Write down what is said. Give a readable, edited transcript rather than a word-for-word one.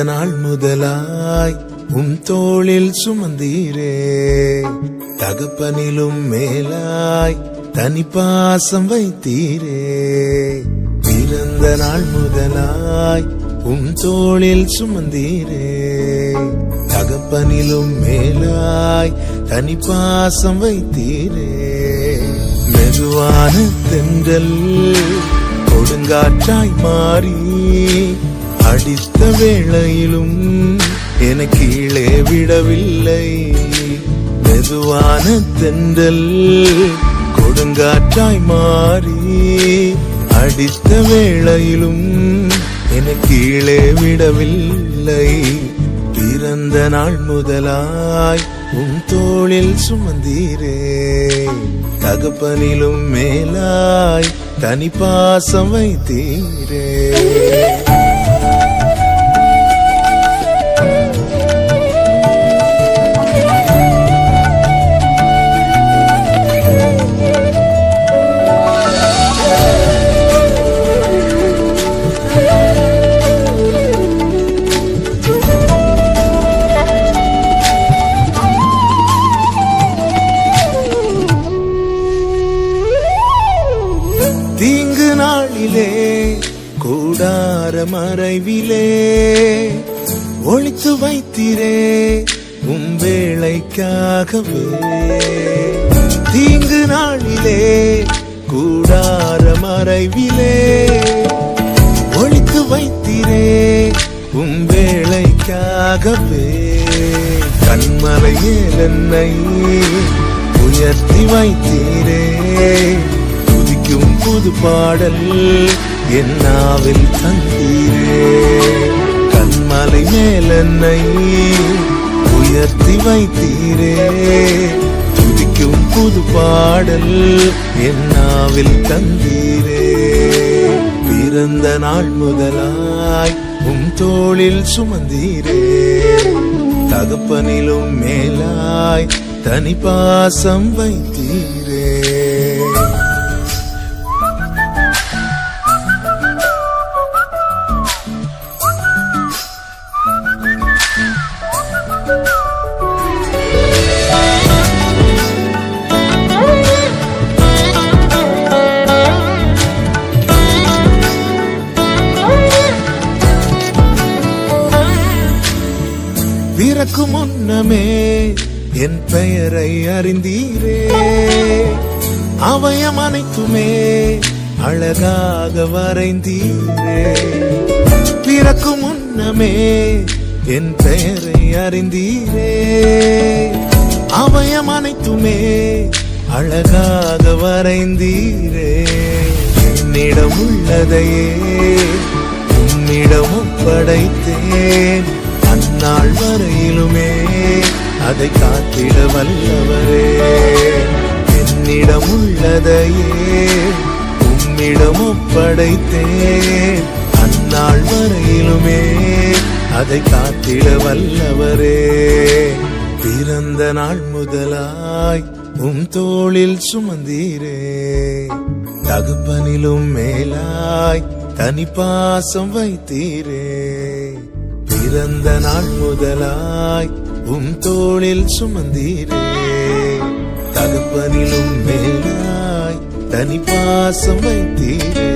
நாள் முதலாய் உன் தோளில் சுமந்தீரே, தகப்பனிலும் மேலாய் தனிப்பாசம் வைத்தீரே. பிறந்த நாள் முதலாய் உன் தோளில் சுமந்தீரே, தகப்பனிலும் மேலாய் தனிப்பாசம் வைத்தீரே. மெதுவான தென்றல் கொடுங்காற்றாய் மாறி அடித்த வேளையிலும் என கீழே விடவில்லை. மெதுவான தென்றல் கொடுங்காற்றாய் மாறி அடித்த வேளையிலும் என கீழே விடவில்லை. பிறந்த நாள் முதலாய் உன் தோளில் சுமந்தீரே, தகப்பனிலும் மேலாய் தனிப்பாசம் வைத்தீரே. தீங்கு நாளிலே கூடார மறைவிலே ஒளித்து வைத்தீரே உம் வேளைக்காகவே. தீங்கு நாளிலே கூடார மறைவிலே ஒளித்து வைத்தீரே உம் வேளைக்காகவே. கண்மலையில் என்னை உயர்த்தி வைத்தீரே, புது பாடல் என்னாவில் தந்தீரே. கண்மலை மேல் என்னை உயர்த்தி வைத்தீரே, துதிக்கும் புது பாடல் என்னாவில் தந்தீரே. பிறந்த நாள் முதலாய் உம் தோளில் சுமந்தீரே, தகப்பனிலும் மேலாய் தனிப்பாசம் வைத்தீரே. பிறக்கும் முன்னமே என் பெயரை அறிந்தீரே, அவயம் அனைத்துமே அழகாக வரைந்தீரே. பிறக்கும் முன்னமே என் பெயரை அறிந்தீரே, அவயம் அனைத்துமே அழகாக வரைந்தீரே. என்னிடம் உள்ளதையே உம்மிடமும் படைத்தேன், அந்நாள் வரையிலுமே அதை காத்திட வல்லவரே. என்னிடம் உள்ளதையே உம்மிடமும் படைத்தேன், அந்நாள் வரையிலுமே அதை காத்திட வல்லவரே. பிறந்த நாள் முதலாய் உம் தோளில் சுமந்தீரே, தகப்பனிலும் மேலாய் தனிப்பாசம் வைத்தீரே. பிறந்த நாள் முதலாய் உம் தோளில் சுமந்தீரே, தகப்பனிலும் மேலாய் தனிப்பாசம் வைத்தீரே.